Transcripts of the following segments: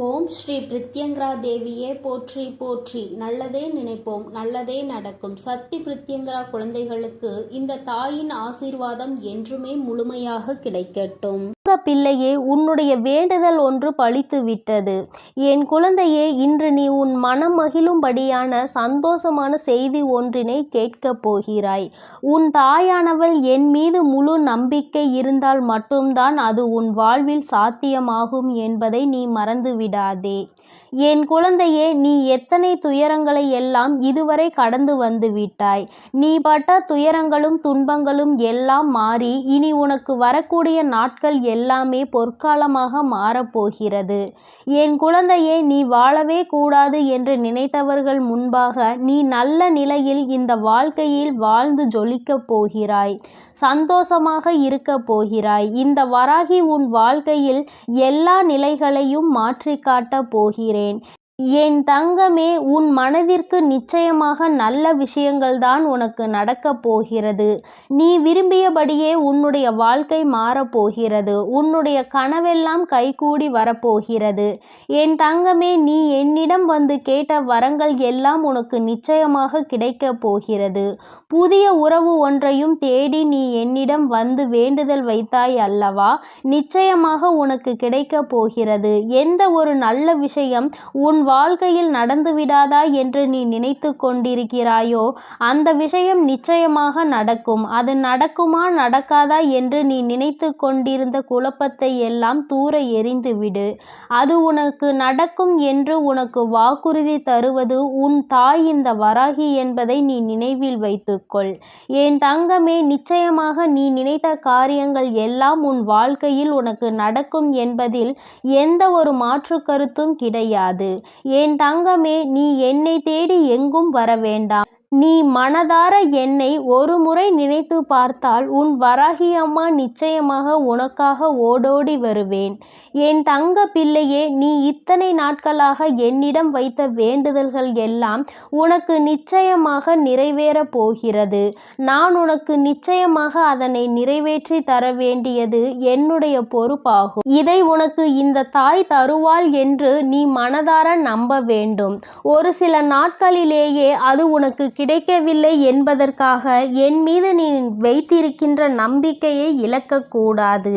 ஓம் ஸ்ரீ பிரித்யங்கரா தேவியே போற்றி போற்றி. நல்லதே நினைப்போம், நல்லதே நடக்கும். சக்தி பிரித்யங்கரா குழந்தைகளுக்கு இந்த தாயின் ஆசீர்வாதம் என்றுமே முழுமையாக கிடைக்கட்டும். பிள்ளையே, உன்னுடைய வேண்டுதல் ஒன்று பலித்து விட்டது. என் குழந்தையே, இன்று நீ உன் மனம் மகிழும்படியான சந்தோஷமான செய்தி ஒன்றினை கேட்கப் போகிறாய். உன் தாயானவள் என் மீது முழு நம்பிக்கை இருந்தால் மட்டும்தான் அது உன் வாழ்வில் சாத்தியமாகும் என்பதை நீ மறந்து விடாதே. என் குழந்தையே, நீ எத்தனை துயரங்களை எல்லாம் இதுவரை கடந்து வந்து விட்டாய். நீ பட்ட துயரங்களும் துன்பங்களும் எல்லாம் மாறி இனி உனக்கு வரக்கூடிய நாட்கள் எல்லாமே பொற்காலமாக மாறப்போகிறது. என் குழந்தையே, நீ வாழவே கூடாது என்று நினைத்தவர்கள் முன்பாக நீ நல்ல நிலையில் இந்த வாழ்க்கையில் வாழ்ந்து ஜொலிக்கப் போகிறாய். சந்தோஷமாக இருக்க போகிறாய். இந்த வராகி உன் வாழ்க்கையில் எல்லா நிலைகளையும் மாற்றி காட்டப் போகிறேன். என் தங்கமே, உன் மனதிற்கு நிச்சயமாக நல்ல விஷயங்கள் தான் உனக்கு நடக்கப் போகிறது. நீ விரும்பியபடியே உன்னுடைய வாழ்க்கை மாறப்போகிறது. உன்னுடைய கனவெல்லாம் கைகூடி வரப்போகிறது. என் தங்கமே, நீ என்னிடம் வந்து கேட்ட வரங்கள் எல்லாம் உனக்கு நிச்சயமாக கிடைக்கப் போகிறது. புதிய உறவு ஒன்றையும் தேடி நீ என்னிடம் வந்து வேண்டுதல் வைத்தாய் அல்லவா? நிச்சயமாக உனக்கு கிடைக்கப் போகிறது. எந்த ஒரு நல்ல விஷயம் உன் வாழ்க்கையில் நடந்து விடாதா என்று நீ நினைத்து கொண்டிருக்கிறாயோ அந்த விஷயம் நிச்சயமாக நடக்கும். அது நடக்குமா நடக்காதா என்று நீ நினைத்து கொண்டிருந்த குழப்பத்தை எல்லாம் தூர எறிந்துவிடு. அது உனக்கு நடக்கும் என்று உனக்கு வாக்குறுதி தருவது உன் தாய் இந்த வராகி என்பதை நீ நினைவில் வைத்துக்கொள். என் தங்கமே, நிச்சயமாக நீ நினைத்த காரியங்கள் எல்லாம் உன் வாழ்க்கையில் உனக்கு நடக்கும் என்பதில் எந்த ஒரு மாற்று கருத்தும் கிடையாது. என் தங்கமே, நீ என்னை தேடி எங்கும் வர வேண்டாம். நீ மனதார என்னை ஒரு முறை நினைத்து பார்த்தால் உன் வராகி அம்மா நிச்சயமாக உனக்காக ஓடோடி வருவேன். என் தங்க பிள்ளையே, நீ இத்தனை நாட்களாக என்னிடம் வைத்த வேண்டுதல்கள் எல்லாம் உனக்கு நிச்சயமாக நிறைவேறப் போகிறது. நான் உனக்கு நிச்சயமாக அதனை நிறைவேற்றி தர வேண்டியது என்னுடைய பொறுப்பாகும். இதை உனக்கு இந்த தாய் தருவாள் என்று நீ மனதார நம்ப வேண்டும். ஒரு சில நாட்களிலேயே அது உனக்கு கிடைக்கவில்லை என்பதற்காக என் மீது நீ வைத்திருக்கின்ற நம்பிக்கையை இழக்கக்கூடாது.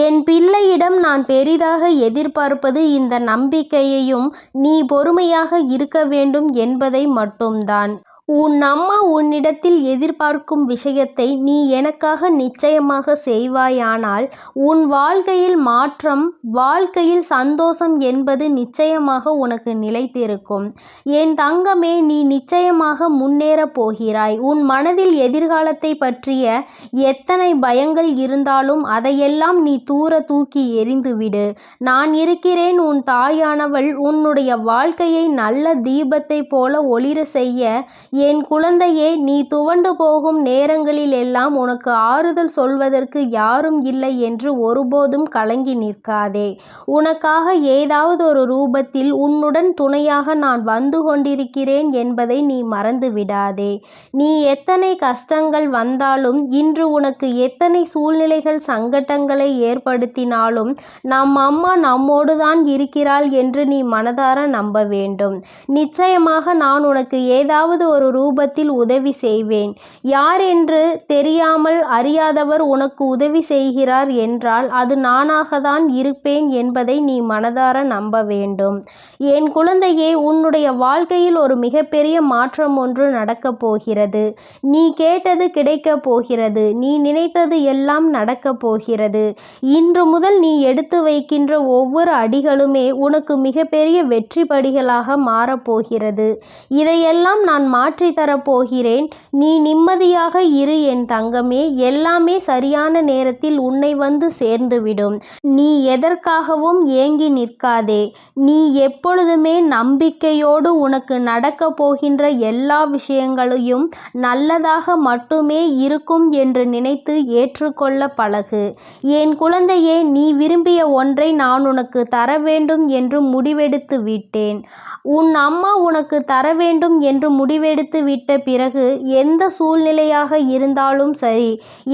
என் பிள்ளையிடம் நான் பெரிதாக எதிர்பார்ப்பது இந்த நம்பிக்கையையும் நீ பொறுமையாக இருக்க வேண்டும் என்பதை மட்டும்தான். உன் அம்மா உன்னிடத்தில் எதிர்பார்க்கும் விஷயத்தை நீ எனக்காக நிச்சயமாக செய்வாயானால் உன் வாழ்க்கையில் மாற்றம், வாழ்க்கையில் சந்தோஷம் என்பது நிச்சயமாக உனக்கு நிலைத்திருக்கும். என் தங்கமே, நீ நிச்சயமாக முன்னேறப் போகிறாய். உன் மனதில் எதிர்காலத்தை பற்றிய எத்தனை பயங்கள் இருந்தாலும் அதையெல்லாம் நீ தூர தூக்கி எறிந்துவிடு. நான் இருக்கிறேன். உன் தாயானவள் உன்னுடைய வாழ்க்கையை நல்ல தீபத்தை போல ஒளிர செய்ய என் குழந்தையே, நீ துவண்டு போகும் நேரங்களில் எல்லாம் உனக்கு ஆறுதல் சொல்வதற்கு யாரும் இல்லை என்று ஒருபோதும் கலங்கி நிற்காதே. உனக்காக ஏதாவது ஒரு ரூபத்தில் உன்னுடன் துணையாக நான் வந்து கொண்டிருக்கிறேன் என்பதை நீ மறந்து விடாதே. நீ எத்தனை கஷ்டங்கள் வந்தாலும், இன்று உனக்கு எத்தனை சூழ்நிலைகள் சங்கடங்களை ஏற்படுத்தினாலும் நம் அம்மா நம்மோடு தான் இருக்கிறாள் என்று நீ மனதார நம்ப வேண்டும். நிச்சயமாக நான் உனக்கு ஏதாவது ஒரு ரூபத்தில் உதவி செய்வேன். யார் என்று தெரியாமல் அறியாதவர் உனக்கு உதவி செய்கிறார் என்றால் அது நானாக தான் இருப்பேன் என்பதை நீ மனதார நம்ப வேண்டும். என் குழந்தையே, உன்னுடைய வாழ்க்கையில் ஒரு மிகப்பெரிய மாற்றம் ஒன்று நடக்கப் போகிறது. நீ கேட்டது கிடைக்கப் போகிறது. நீ நினைத்தது எல்லாம் நடக்கப் போகிறது. இன்று முதல் நீ எடுத்து வைக்கின்ற ஒவ்வொரு அடிகளுமே உனக்கு மிகப்பெரிய வெற்றி படிகளாக மாறப்போகிறது. இதையெல்லாம் நான் மாற்றி தரப்போகிறேன். நீ நிம்மதியாக இரு என் தங்கமே. எல்லாமே சரியான நேரத்தில் உன்னை வந்து சேர்ந்துவிடும். நீ எதற்காகவும் ஏங்கி நிற்காதே. நீ எப்பொழுதுமே நம்பிக்கையோடு உனக்கு நடக்க போகின்ற எல்லா விஷயங்களையும் நல்லதாக மட்டுமே இருக்கும் என்று நினைத்து ஏற்றுக்கொள்ள பழகு. என் குழந்தையே, நீ விரும்பிய ஒன்றை நான் உனக்கு தர வேண்டும் என்று முடிவெடுத்து விட்டேன். உன் அம்மா உனக்கு தர வேண்டும் என்று முடிவெடுத்து முடிவெடுத்து விட்ட பிறகு எந்த சூழ்நிலையாக இருந்தாலும் சரி,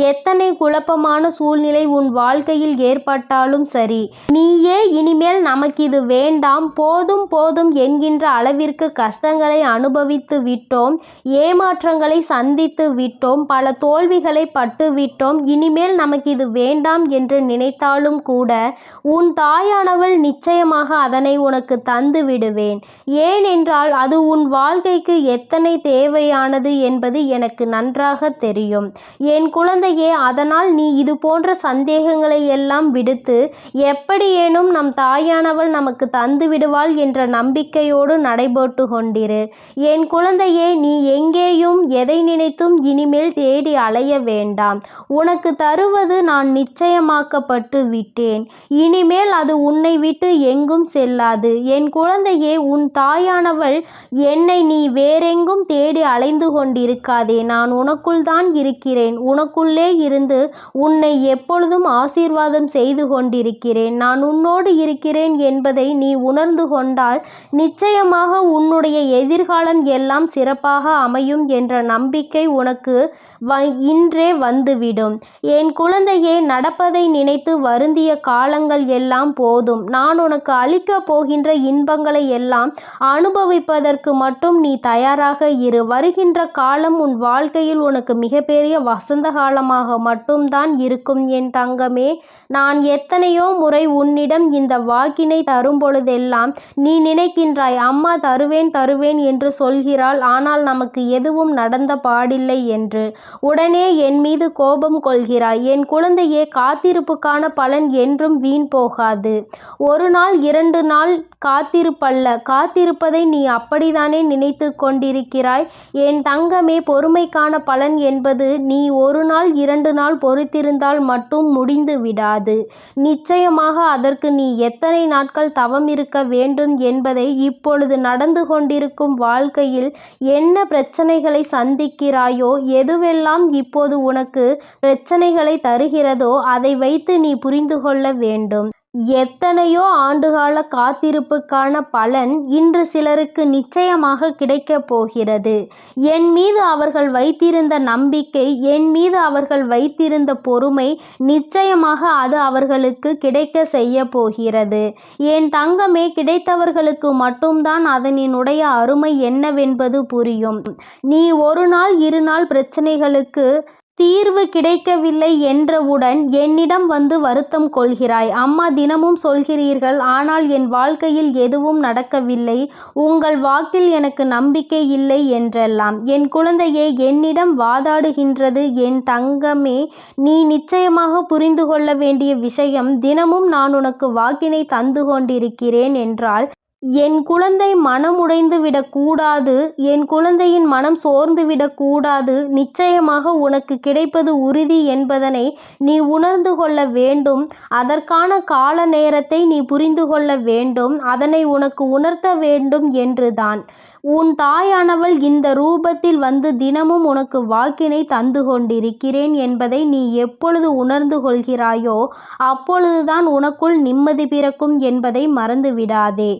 எத்தனை குழப்பமான சூழ்நிலை உன் வாழ்க்கையில் ஏற்பட்டாலும் சரி, நீயே இனிமேல் நமக்கு இது வேண்டாம், போதும் போதும் என்கின்ற அளவிற்கு கஷ்டங்களை அனுபவித்து விட்டோம், ஏமாற்றங்களை சந்தித்து விட்டோம், பல தோல்விகளை பட்டு விட்டோம், இனிமேல் நமக்கு இது வேண்டாம் என்று நினைத்தாலும் கூட உன் தாயானவள் நிச்சயமாக அதனை உனக்கு தந்து விடுவேன். ஏனென்றால் அது உன் வாழ்க்கைக்கு எத்தனை தேவையானது என்பது எனக்கு நன்றாக தெரியும். என் குழந்தையே, அதனால் நீ இது போன்ற சந்தேகங்களை எல்லாம் விடுத்து எப்படியேனும் நம் தாயானவள் நமக்கு தந்து விடுவாள் என்ற நம்பிக்கையோடு நடைபோட்டு கொண்டிரு. என் குழந்தையே, நீ எங்கேயும் எதை நினைத்தும் இனிமேல் தேடி அலைய வேண்டாம். உனக்கு தருவது நான் நிச்சயமாக்கப்பட்டு விட்டேன். இனிமேல் அது உன்னை விட்டு எங்கும் செல்லாது. என் குழந்தையே, உன் தாயானவள் என்னை நீ வேறெங்கும் தேடி அலைந்து கொண்டிருக்காதே. நான் உனக்குள் தான் இருக்கிறேன். உனக்குள்ளே இருந்து உன்னை எப்பொழுதும் ஆசீர்வாதம் செய்து கொண்டிருக்கிறேன். நான் உன்னோடு இருக்கிறேன் என்பதை நீ உணர்ந்து கொண்டால் நிச்சயமாக உன்னுடைய எதிர்காலம் எல்லாம் சிறப்பாக அமையும் என்ற நம்பிக்கை உனக்கு இன்றே வந்துவிடும். என் குழந்தையே, நடப்பதை நினைத்து வருந்திய காலங்கள் எல்லாம் போதும். நான் உனக்கு அளிக்கப் போகின்ற இன்பங்களை எல்லாம் அனுபவிப்பதற்கு மட்டும் நீ தயாராக இரு. வருகின்ற காலம் உன் வாழ்க்கையில் உனக்கு மிகப்பெரிய வசந்த காலமாக மட்டும்தான் இருக்கும் என் தங்கமே. நான் எத்தனையோ முறை உன்னிடம் இந்த வாக்கினை தரும் பொழுதெல்லாம் நீ நினைக்கின்றாய், அம்மா தருவேன் தருவேன் என்று சொல்கிறாள், ஆனால் நமக்கு எதுவும் நடந்த பாடில்லை என்று. உடனே என் மீது கோபம் கொள்கிறாய். என் குழந்தையே, காத்திருப்புக்கான பலன் என்றும் வீண் போகாது. ஒரு நாள் 2 நாள் காத்திருப்பல்ல, காத்திருப்பதை நீ அப்படித்தானே நினைத்து கொண்டிருக்கிறாய். என் தங்கமே, பொறுமைக்கான பலன் என்பது நீ 1 நாள் 2 நாள் பொறுத்திருந்தால் மட்டும் முடிந்து விடாது. நிச்சயமாக அதற்கு நீ எத்தனை நாட்கள் தவம் இருக்க வேண்டும் என்பதை இப்பொழுது நடந்து கொண்டிருக்கும் வாழ்க்கையில் என்ன பிரச்சனைகளை சந்திக்கிறாயோ, எதுவெல்லாம் இப்போது உனக்கு பிரச்சனைகளை தருகிறதோ அதை வைத்து நீ புரிந்து கொள்ள வேண்டும். எத்தனையோ ஆண்டுகால காத்திருப்புக்கான பலன் இன்று சிலருக்கு நிச்சயமாக கிடைக்கப் போகிறது. என் மீது அவர்கள் வைத்திருந்த நம்பிக்கை, என் மீது அவர்கள் வைத்திருந்த பொறுமை, நிச்சயமாக அது அவர்களுக்கு கிடைக்க செய்ய போகிறது. என் தங்கமே, கிடைத்தவர்களுக்கு மட்டும்தான் அதனினுடைய அருமை என்னவென்பது புரியும். நீ 1 நாள் 2 நாள் பிரச்சனைகளுக்கு தீர்வு கிடைக்கவில்லை என்றவுடன் என்னிடம் வந்து வருத்தம் கொள்கிறாய். அம்மா தினமும் சொல்கிறீர்கள், ஆனால் என் வாழ்க்கையில் எதுவும் நடக்கவில்லை, உங்கள் வாக்கில் எனக்கு நம்பிக்கை இல்லை என்றெல்லாம். என் குழந்தையே, என்னிடம் வாதாடுகின்றது என் தங்கமே, நீ நிச்சயமாக புரிந்து கொள்ள வேண்டிய விஷயம், தினமும் நான் உனக்கு வாக்கினை தந்து கொண்டிருக்கிறேன் என்றால் என் குழந்தை மனம் உடைந்து விடக்கூடாது, என் குழந்தையின் மனம் சோர்ந்து விடக்கூடாது. நிச்சயமாக உனக்கு கிடைப்பது உறுதி என்பதனை நீ உணர்ந்து கொள்ள வேண்டும். அதற்கான கால நேரத்தை நீ புரிந்து கொள்ள வேண்டும். அதனை உனக்கு உணர்த்த வேண்டும் என்றுதான் உன் தாயானவள் இந்த ரூபத்தில் வந்து தினமும் உனக்கு வாக்கினை தந்து கொண்டிருக்கிறேன் என்பதை நீ எப்பொழுது உணர்ந்து கொள்கிறாயோ அப்பொழுதுதான் உனக்குள் நிம்மதி பிறக்கும் என்பதை மறந்து விடாதே.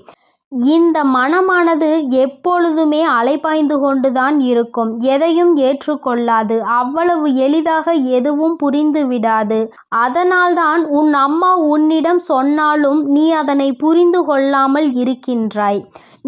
இந்த மனமானது எப்பொழுதுமே அலைபாய்ந்து கொண்டுதான் இருக்கும். எதையும் ஏற்றுக்கொள்ளாது. அவ்வளவு எளிதாக எதுவும் புரிந்து விடாது. அதனால்தான் உன் அம்மா உன்னிடம் சொன்னாலும் நீ அதனை புரிந்து கொள்ளாமல் இருக்கின்றாய்.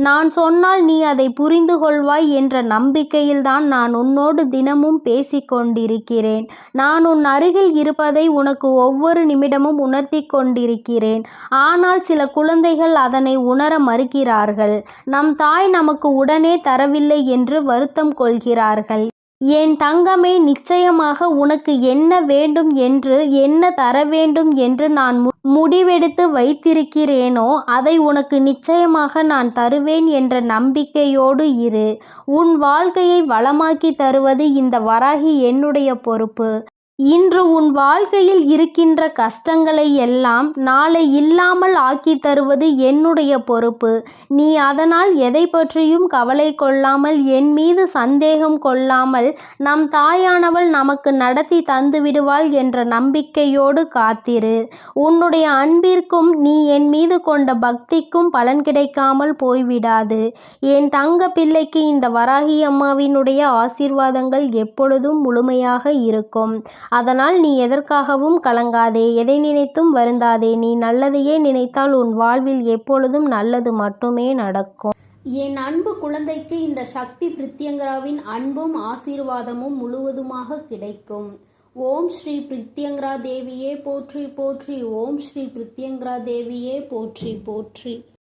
நான் சொன்னால் நீ அதை புரிந்து கொள்வாய் என்ற நம்பிக்கையில்தான் நான் உன்னோடு தினமும் பேசிக்கொண்டிருக்கிறேன். நான் உன் அருகில் இருப்பதை உனக்கு ஒவ்வொரு நிமிடமும் உணர்த்தி கொண்டிருக்கிறேன். ஆனால் சில குழந்தைகள் அதனை உணர மறுக்கிறார்கள். நம் தாய் நமக்கு உடனே தரவில்லை என்று வருத்தம் கொள்கிறார்கள். என் தங்கமே, நிச்சயமாக உனக்கு என்ன வேண்டும் என்று, என்ன தர வேண்டும் என்று நான் முடிவெடுத்து வைத்திருக்கிறேனோ அதை உனக்கு நிச்சயமாக நான் தருவேன் என்ற நம்பிக்கையோடு இரு. உன் வாழ்க்கையை வளமாக்கி தருவது இந்த வராகி என்னுடைய பொறுப்பு. இன்று உன் வாழ்க்கையில் இருக்கின்ற கஷ்டங்களை எல்லாம் நாளை இல்லாமல் ஆக்கி தருவது என்னுடைய பொறுப்பு. நீ அதனால் எதை பற்றியும் கவலை கொள்ளாமல், என் மீது சந்தேகம் கொள்ளாமல், நம் தாயானவள் நமக்கு நடத்தி தந்து விடுவாள் என்ற நம்பிக்கையோடு காத்திரு. உன்னுடைய அன்பிற்கும் நீ என் மீது கொண்ட பக்திக்கும் பலன் கிடைக்காமல் போய்விடாது. என் தங்க பிள்ளைக்கு இந்த வராகி அம்மாவினுடைய ஆசீர்வாதங்கள் எப்பொழுதும் முழுமையாக இருக்கும். அதனால் நீ எதற்காகவும் கலங்காதே, எதை நினைத்தும் வருந்தாதே. நீ நல்லதையே நினைத்தால் உன் வாழ்வில் எப்பொழுதும் நல்லது மட்டுமே நடக்கும். என் அன்பு குழந்தைக்கு இந்த சக்தி பிரித்யங்கராவின் அன்பும் ஆசீர்வாதமும் முழுவதுமாக கிடைக்கும். ஓம் ஸ்ரீ பிரித்யங்கரா தேவியே போற்றி போற்றி. ஓம் ஸ்ரீ பிரித்யங்கரா தேவியே போற்றி போற்றி.